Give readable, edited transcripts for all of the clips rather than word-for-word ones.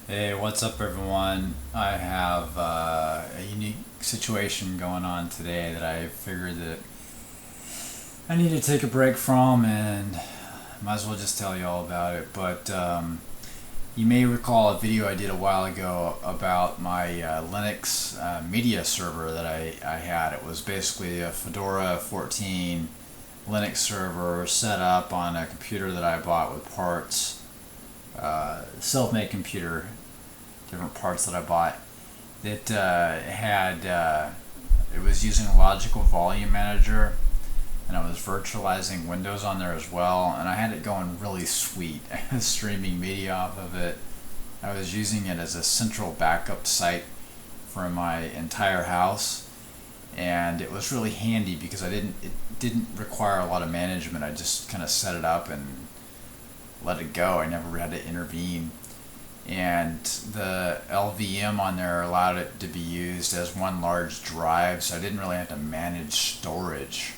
Hey, what's up, everyone? I have a unique situation going on today that I figured that I need to take a break from, and might as well just tell you all about it. But you may recall a video I did a while ago about my Linux media server that I had. It was basically a Fedora 14 Linux server set up on a computer that I bought with parts, self-made computer, different parts that I bought. It it was using a Logical Volume Manager, and I was virtualizing Windows on there as well, and I had it going really sweet. I was streaming media off of it. I was using it as a central backup site for my entire house, and it was really handy because it didn't require a lot of management. I just kind of set it up and let it go. I never had to intervene, and the LVM on there allowed it to be used as one large drive, so I didn't really have to manage storage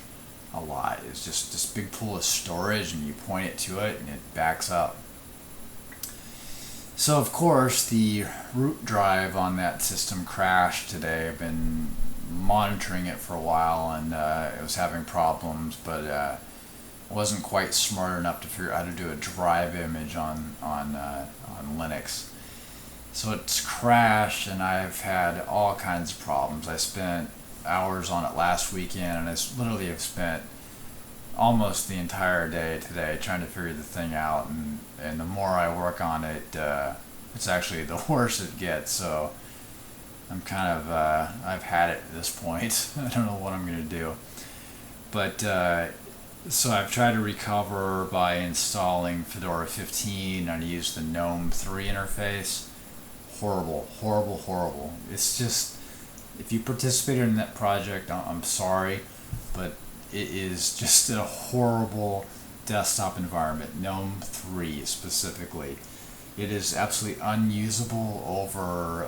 a lot. It's just this big pool of storage, and you point it to it and it backs up. So of course the root drive on that system crashed today. I've been monitoring it for a while, and it was having problems, but wasn't quite smart enough to figure out how to do a drive image on Linux. So it's crashed, and I've had all kinds of problems. I spent hours on it last weekend, and I literally have spent almost the entire day today trying to figure the thing out. And the more I work on it, it's actually the worse it gets. So I'm kind of I've had it at this point. I don't know what I'm gonna do, but so I've tried to recover by installing Fedora 15. I used the GNOME 3 interface. Horrible, horrible, horrible. It's just, if you participated in that project, I'm sorry, but it is just a horrible desktop environment. GNOME 3 specifically. It is absolutely unusable over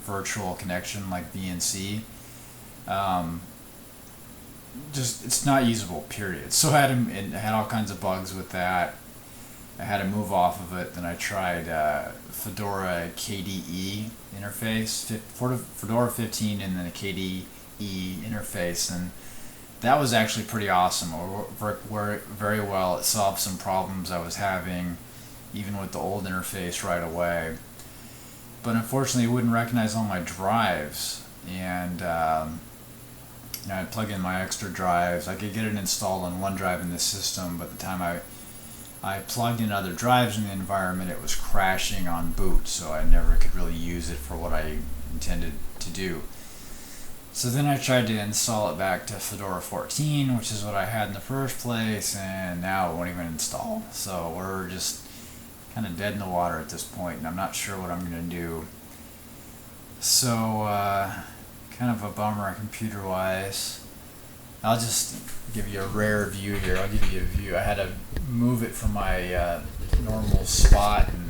virtual connection like VNC. Um, just it's not usable. Period. So it had all kinds of bugs with that. I had to move off of it. Then I tried Fedora KDE interface, Fedora 15, and then a KDE interface, and that was actually pretty awesome. It worked very well. It solved some problems I was having, even with the old interface right away. But unfortunately, it wouldn't recognize all my drives, and I'd plug in my extra drives. I could get it installed on one drive in the system, but the time I plugged in other drives in the environment, it was crashing on boot, so I never could really use it for what I intended to do. So then I tried to install it back to Fedora 14, which is what I had in the first place, and now it won't even install. So we're just kind of dead in the water at this point, and I'm not sure what I'm going to do. So, kind of a bummer computer-wise. I'll just give you a rare view here. I'll give you a view. I had to move it from my normal spot and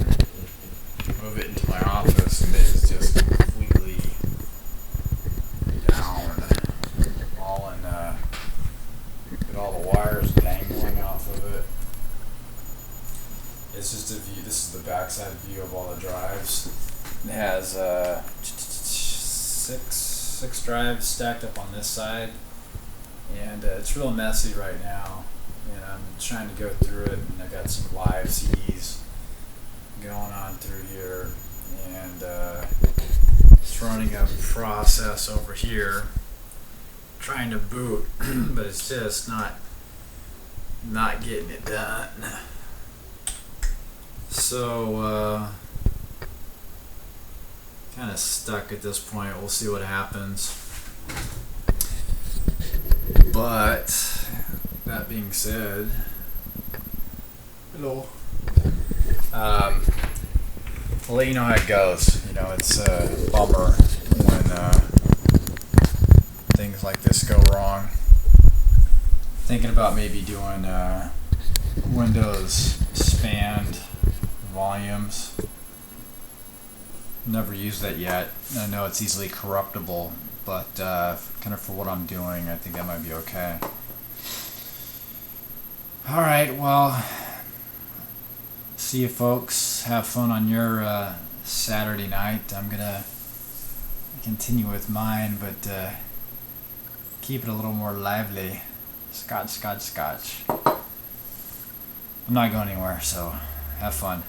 move it into my office, and it is just completely down. All in, get all the wires dangling off of it. It's just a view. This is the backside view of all the drives. It has six drives stacked up on this side, and it's real messy right now, and I'm trying to go through it, and I got some live CDs going on through here, and it's running a process over here trying to boot, but it's just not getting it done. So kind of stuck at this point. We'll see what happens. But that being said, hello. I'll let you know how it goes. You know, it's a bummer when things like this go wrong. Thinking about maybe doing Windows spanned volumes. Never used that yet. I know it's easily corruptible, but kind of for what I'm doing, I think that might be okay. Alright, well, see you folks. Have fun on your Saturday night. I'm gonna continue with mine, but keep it a little more lively. Scotch. I'm not going anywhere, so have fun.